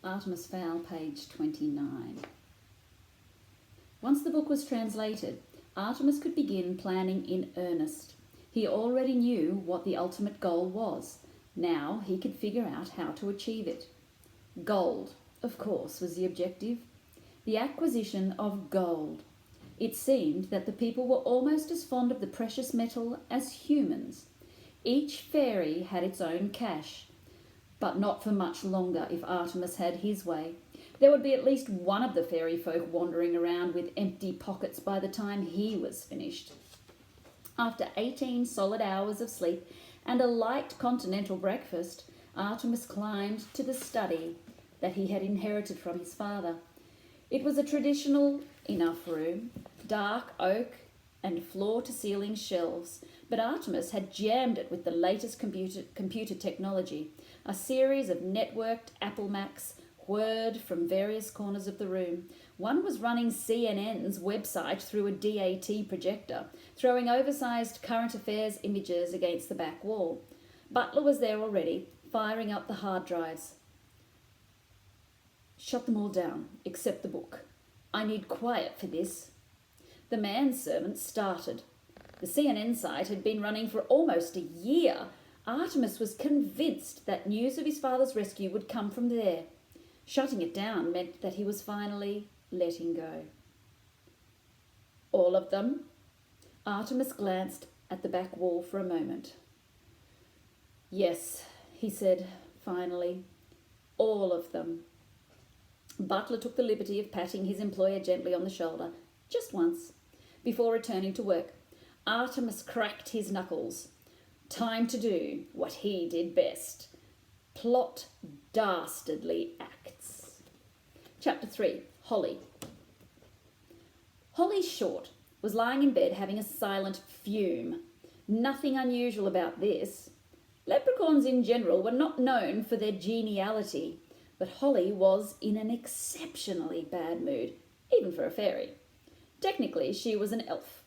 Artemis Fowl, page 29. Once the book was translated, Artemis could begin planning in earnest. He already knew what the ultimate goal was. Now he could figure out how to achieve it. Gold, of course, was the objective. The acquisition of gold. It seemed that the people were almost as fond of the precious metal as humans. Each fairy had its own cache, but not for much longer if Artemis had his way. There would be at least one of the fairy folk wandering around with empty pockets by the time he was finished. After 18 solid hours of sleep and a light continental breakfast, Artemis climbed to the study that he had inherited from his father. It was a traditional enough room, dark oak and floor-to-ceiling shelves, but Artemis had jammed it with the latest computer technology, a series of networked Apple Macs whirred from various corners of the room. One was running CNN's website through a DAT projector, throwing oversized current affairs images against the back wall. Butler was there already, firing up the hard drives. Shut them all down, except the book. I need quiet for this. The manservant started. The CNN site had been running for almost a year. Artemis was convinced that news of his father's rescue would come from there. Shutting it down meant that he was finally letting go. All of them? Artemis glanced at the back wall for a moment. Yes, he said finally. All of them. Butler took the liberty of patting his employer gently on the shoulder, just once, before returning to work. Artemis cracked his knuckles. Time to do what he did best. Plot dastardly acts. Chapter 3. Holly. Holly Short was lying in bed having a silent fume. Nothing unusual about this. Leprechauns in general were not known for their geniality, but Holly was in an exceptionally bad mood, even for a fairy. Technically, she was an elf,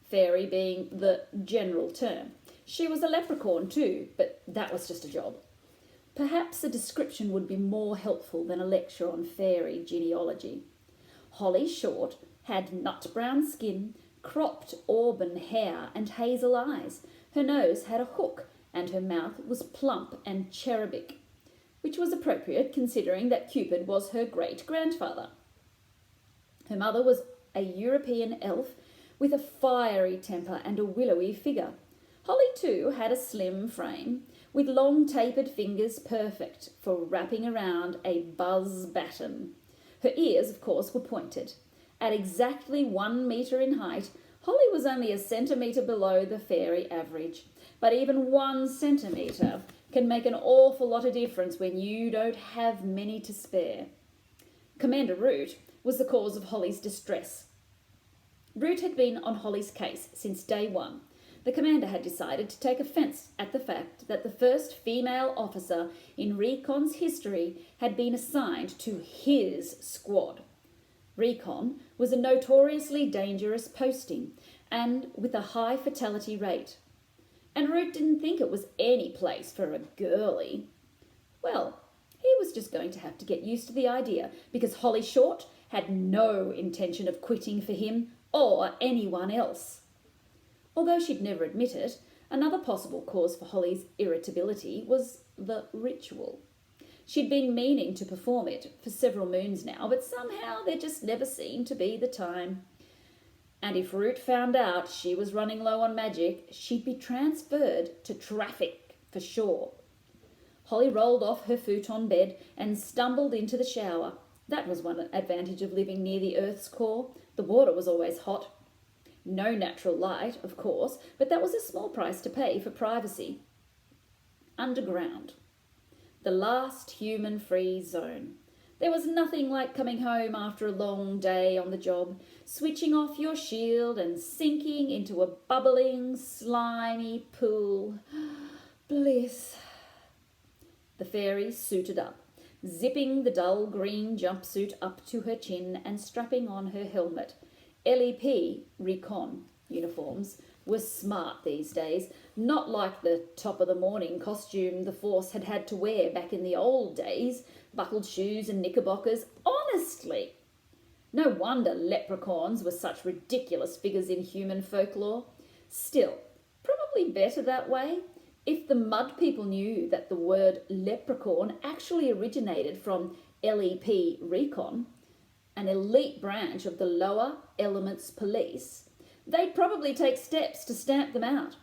fairy being the general term. She was a leprechaun too, but that was just a job. Perhaps a description would be more helpful than a lecture on fairy genealogy. Holly Short had nut-brown skin, cropped auburn hair and hazel eyes. Her nose had a hook and her mouth was plump and cherubic, which was appropriate considering that Cupid was her great-grandfather. Her mother was a European elf with a fiery temper and a willowy figure. Holly, too, had a slim frame, with long tapered fingers perfect for wrapping around a buzz baton. Her ears, of course, were pointed. At exactly 1 metre in height, Holly was only a centimetre below the fairy average, but even 1 centimetre can make an awful lot of difference when you don't have many to spare. Commander Root was the cause of Holly's distress. Root had been on Holly's case since day one. The commander had decided to take offence at the fact that the first female officer in Recon's history had been assigned to his squad. Recon was a notoriously dangerous posting and with a high fatality rate. And Root didn't think it was any place for a girlie. Well, he was just going to have to get used to the idea because Holly Short had no intention of quitting for him or anyone else. Although she'd never admit it, another possible cause for Holly's irritability was the ritual. She'd been meaning to perform it for several moons now, but somehow there just never seemed to be the time. And if Root found out she was running low on magic, she'd be transferred to traffic for sure. Holly rolled off her futon bed and stumbled into the shower. That was one advantage of living near the Earth's core. The water was always hot. No natural light, of course, but that was a small price to pay for privacy. Underground. The last human-free zone. There was nothing like coming home after a long day on the job, switching off your shield and sinking into a bubbling, slimy pool. Bliss. The fairy suited up, zipping the dull green jumpsuit up to her chin and strapping on her helmet. LEP, Recon, uniforms were smart these days, not like the top-of-the-morning costume the Force had had to wear back in the old days. buckled shoes and knickerbockers. Honestly! No wonder leprechauns were such ridiculous figures in human folklore. Still, probably better that way. If the mud people knew that the word leprechaun actually originated from LEP Recon, an elite branch of the lower elements police, they'd probably take steps to stamp them out.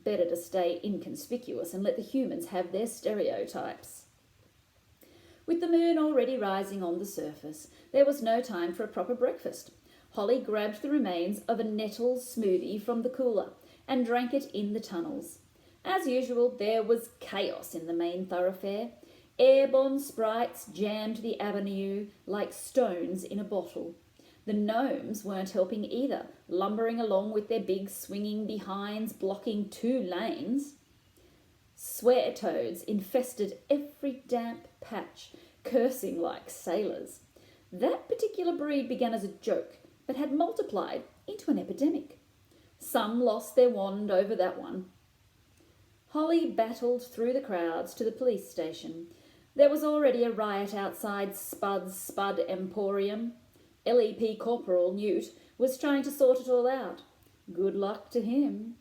Better to stay inconspicuous and let the humans have their stereotypes. With the moon already rising on the surface, there was no time for a proper breakfast. Holly grabbed the remains of a nettle smoothie from the cooler and drank it in the tunnels. As usual, there was chaos in the main thoroughfare. Airborne sprites jammed the avenue like stones in a bottle. The gnomes weren't helping either, lumbering along with their big swinging behinds blocking 2 lanes. Swear-toads infested every damp patch, cursing like sailors. That particular breed began as a joke, but had multiplied into an epidemic. Some lost their wand over that one. Holly battled through the crowds to the police station. There was already a riot outside Spud's Spud Emporium. LEP Corporal Newt was trying to sort it all out. Good luck to him.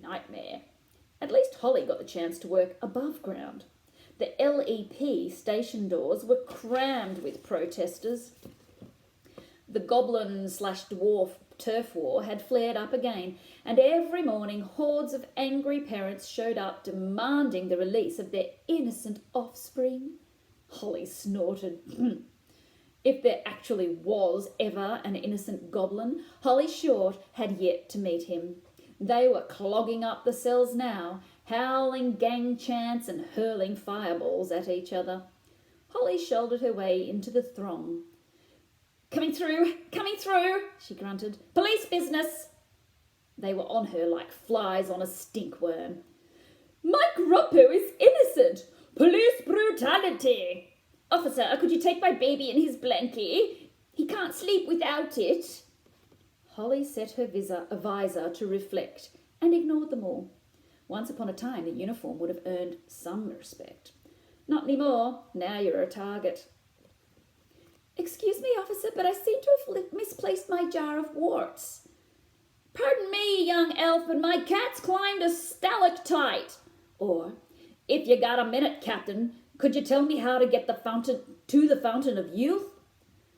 Nightmare. At least Holly got the chance to work above ground. The LEP station doors were crammed with protesters. The goblin/dwarf turf war had flared up again, and every morning hordes of angry parents showed up demanding the release of their innocent offspring. Holly snorted. If there actually was ever an innocent goblin, Holly Short had yet to meet him. They were clogging up the cells now, howling gang chants and hurling fireballs at each other. Holly shouldered her way into the throng. Coming through, she grunted. Police business! They were on her like flies on a stinkworm. Mike Roppo is innocent! Police brutality! Officer, could you take my baby in his blankie? He can't sleep without it. Holly set her visor to reflect and ignored them all. Once upon a time, the uniform would have earned some respect. Not anymore. Now you're a target. Excuse me, officer, but I seem to have misplaced my jar of warts. Pardon me, young elf, but my cat's climbed a stalactite. Or, if you got a minute, Captain, could you tell me how to get the fountain of youth?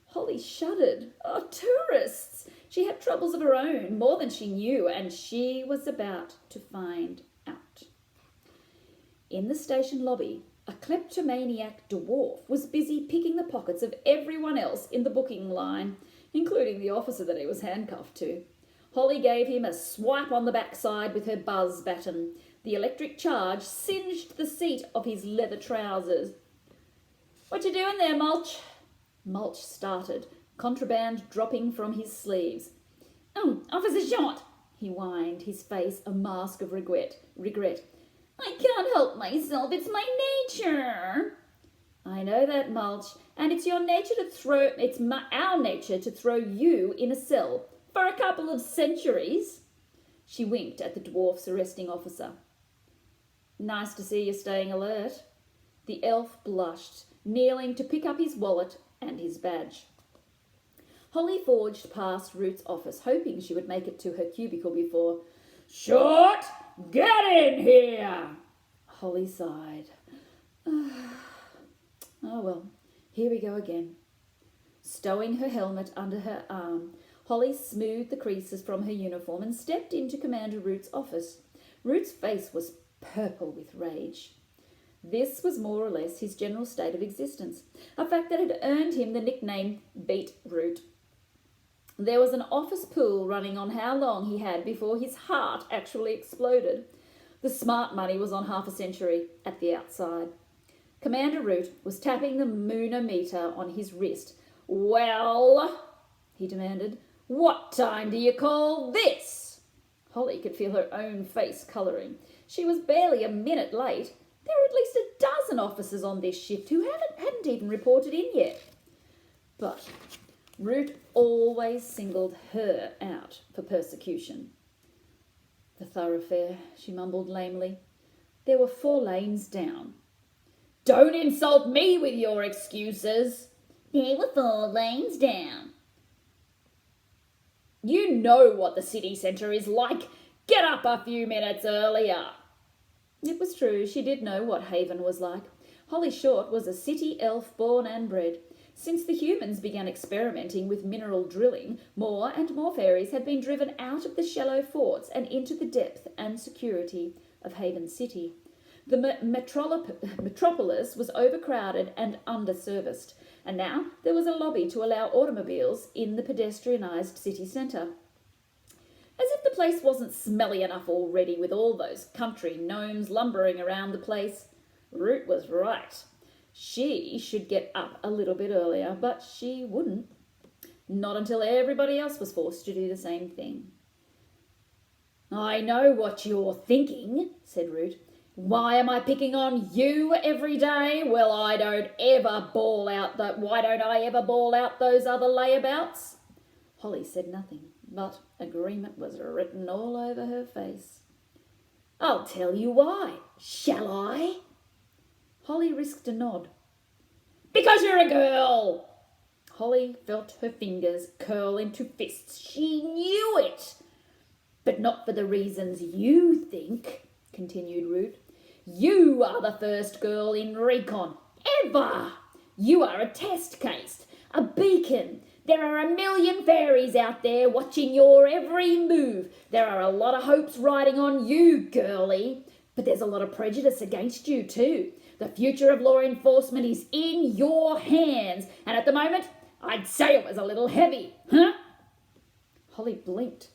Holly shuddered. Oh, tourists! She had troubles of her own, more than she knew, and she was about to find out. In the station lobby, a kleptomaniac dwarf was busy picking the pockets of everyone else in the booking line, including the officer that he was handcuffed to. Holly gave him a swipe on the backside with her buzz baton. The electric charge singed the seat of his leather trousers. What you doing there, Mulch? Mulch started, contraband dropping from his sleeves. Officer Short, he whined, his face a mask of regret. I can't help myself, it's my nature. I know that, Mulch, and it's our nature to throw you in a cell for a couple of centuries. She winked at the dwarf's arresting officer. Nice to see you staying alert. The elf blushed, kneeling to pick up his wallet and his badge. Holly forged past Root's office, hoping she would make it to her cubicle before. Short, get in here! Holly sighed. Oh well, here we go again. Stowing her helmet under her arm, Holly smoothed the creases from her uniform and stepped into Commander Root's office. Root's face was purple with rage. This was more or less his general state of existence, a fact that had earned him the nickname Beetroot. There was an office pool running on how long he had before his heart actually exploded. The smart money was on half a century at the outside. Commander Root was tapping the moonometer on his wrist. Well, he demanded, what time do you call this? Holly could feel her own face colouring. She was barely a minute late. There were at least a dozen officers on this shift who hadn't even reported in yet. But Root always singled her out for persecution. The thoroughfare, she mumbled lamely. There were 4 lanes down. Don't insult me with your excuses. There were 4 lanes down. You know what the city centre is like. Get up a few minutes earlier. It was true, she did know what Haven was like. Holly Short was a city elf born and bred. Since the humans began experimenting with mineral drilling, more and more fairies had been driven out of the shallow forts and into the depth and security of Haven City. The metropolis was overcrowded and underserviced, and now there was a lobby to allow automobiles in the pedestrianised city centre. As if the place wasn't smelly enough already with all those country gnomes lumbering around the place. Root was right. She should get up a little bit earlier, but she wouldn't. Not until everybody else was forced to do the same thing. I know what you're thinking, said Root. Why am I picking on you every day? Well, why don't I ever bawl out those other layabouts? Holly said nothing, but agreement was written all over her face. I'll tell you why, shall I? Holly risked a nod. Because you're a girl! Holly felt her fingers curl into fists. She knew it! But not for the reasons you think, continued Root. You are the first girl in recon, ever! You are a test case, a beacon. There are a million fairies out there watching your every move. There are a lot of hopes riding on you, girlie. But there's a lot of prejudice against you too. The future of law enforcement is in your hands. And at the moment, I'd say it was a little heavy, huh? Holly blinked.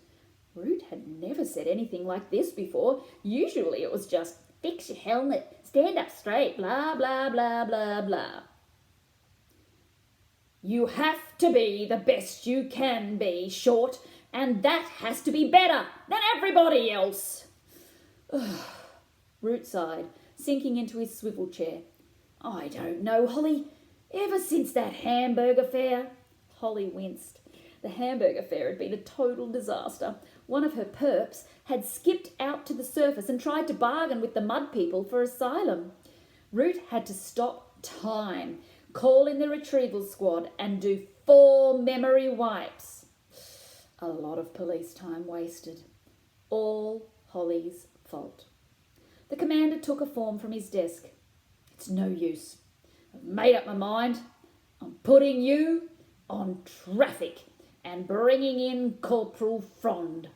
Root had never said anything like this before. Usually it was just, fix your helmet, stand up straight, blah, blah, blah, blah, blah. You have to be the best you can be, Short, and that has to be better than everybody else. Root sighed, sinking into his swivel chair. I don't know, Holly. Ever since that hamburger fair... Holly winced. The hamburger fair had been a total disaster. One of her perps had skipped out to the surface and tried to bargain with the mud people for asylum. Root had to stop time, call in the retrieval squad and do 4 memory wipes. A lot of police time wasted. All Holly's fault. The commander took a form from his desk. It's no use. I've made up my mind. I'm putting you on traffic and bringing in Corporal Frond.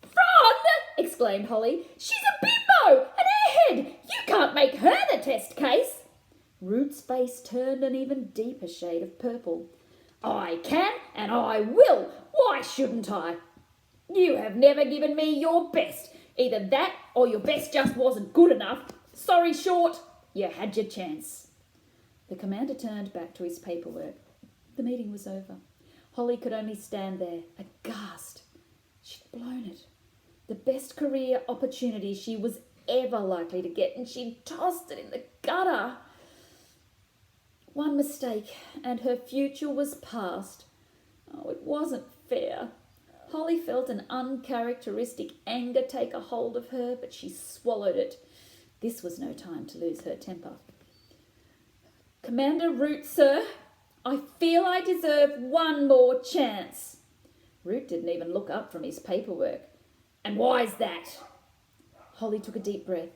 Frond! Exclaimed Holly. She's a bimbo, an airhead. You can't make her the test case. Root's face turned an even deeper shade of purple. I can and I will. Why shouldn't I? You have never given me your best. Either that or your best just wasn't good enough. Sorry, Short. You had your chance. The commander turned back to his paperwork. The meeting was over. Holly could only stand there, aghast. She'd blown it. The best career opportunity she was ever likely to get, and she'd tossed it in the gutter. One mistake, and her future was past. Oh, it wasn't fair. Holly felt an uncharacteristic anger take a hold of her, but she swallowed it. This was no time to lose her temper. Commander Root, sir, I feel I deserve one more chance. Root didn't even look up from his paperwork. And why's that? Holly took a deep breath.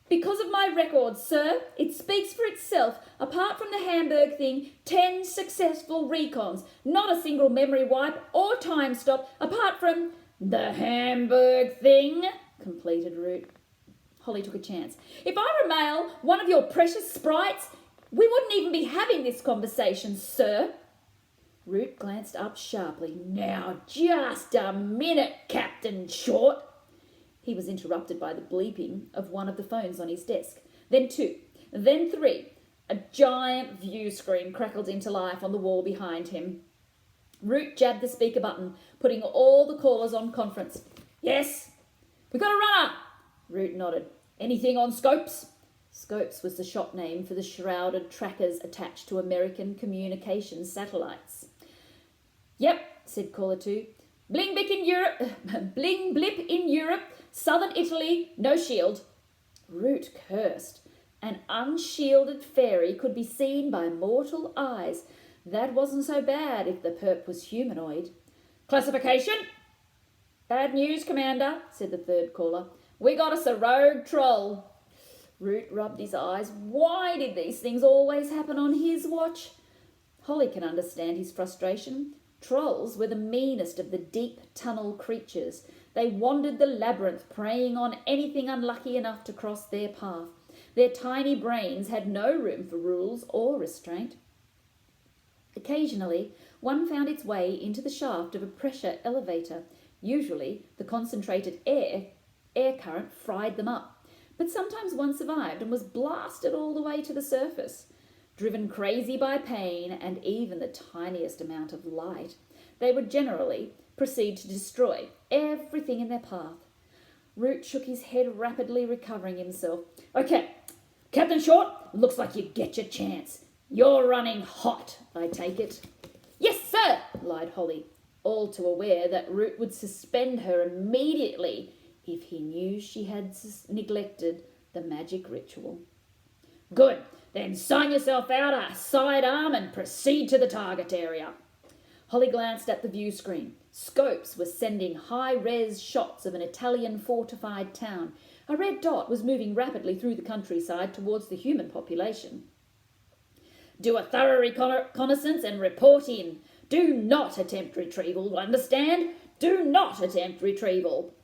Because of my record, sir. It speaks for itself. Apart from the Hamburg thing, 10 successful recons. Not a single memory wipe or time stop, apart from the Hamburg thing, completed Root. Holly took a chance. If I were male, one of your precious sprites, we wouldn't even be having this conversation, sir. Root glanced up sharply. Now, just a minute, Captain Short. He was interrupted by the bleeping of one of the phones on his desk. Then 2, then 3. A giant view screen crackled into life on the wall behind him. Root jabbed the speaker button, putting all the callers on conference. Yes? We got a runner! Root nodded. Anything on Scopes? Scopes was the shop name for the shrouded trackers attached to American communications satellites. Yep, said caller 2. Bling blip in Europe, southern Italy, no shield. Root cursed. An unshielded fairy could be seen by mortal eyes. That wasn't so bad if the perp was humanoid. Classification? Bad news, Commander, said the third caller. We got us a rogue troll. Root rubbed his eyes. Why did these things always happen on his watch? Holly can understand his frustration. Trolls were the meanest of the deep tunnel creatures. They wandered the labyrinth, preying on anything unlucky enough to cross their path. Their tiny brains had no room for rules or restraint. Occasionally, one found its way into the shaft of a pressure elevator. Usually, the concentrated air current fried them up. But sometimes one survived and was blasted all the way to the surface. Driven crazy by pain and even the tiniest amount of light, they would generally proceed to destroy everything in their path. Root shook his head, rapidly recovering himself. Okay, Captain Short, looks like you get your chance. You're running hot, I take it. Yes, sir, lied Holly, all too aware that Root would suspend her immediately if he knew she had neglected the magic ritual. Good, then sign yourself out a sidearm and proceed to the target area. Holly glanced at the view screen. Scopes were sending high-res shots of an Italian fortified town. A red dot was moving rapidly through the countryside towards the human population. Do a thorough reconnaissance and report in. Do not attempt retrieval, understand? Do not attempt retrieval.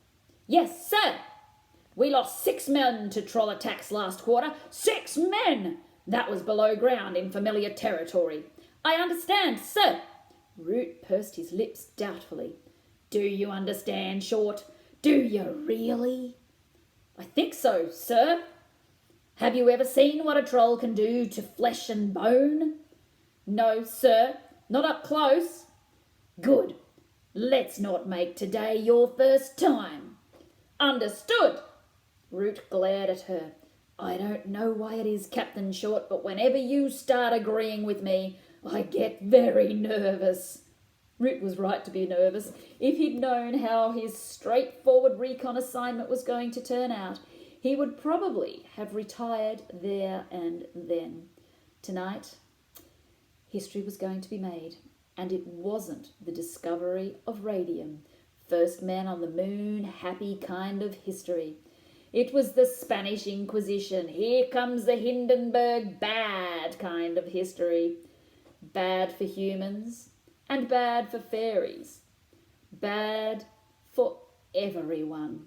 Yes, sir. We lost 6 men to troll attacks last quarter. 6 men! That was below ground in familiar territory. I understand, sir. Root pursed his lips doubtfully. Do you understand, Short? Do you really? I think so, sir. Have you ever seen what a troll can do to flesh and bone? No, sir. Not up close. Good. Let's not make today your first time. Understood. Root glared at her. I don't know why it is, Captain Short, but whenever you start agreeing with me, I get very nervous. Root was right to be nervous. If he'd known how his straightforward recon assignment was going to turn out, he would probably have retired there and then. Tonight, history was going to be made, and it wasn't the discovery of radium. First man on the moon, happy kind of history. It was the Spanish Inquisition. Here comes the Hindenburg, bad kind of history. Bad for humans and bad for fairies. Bad for everyone.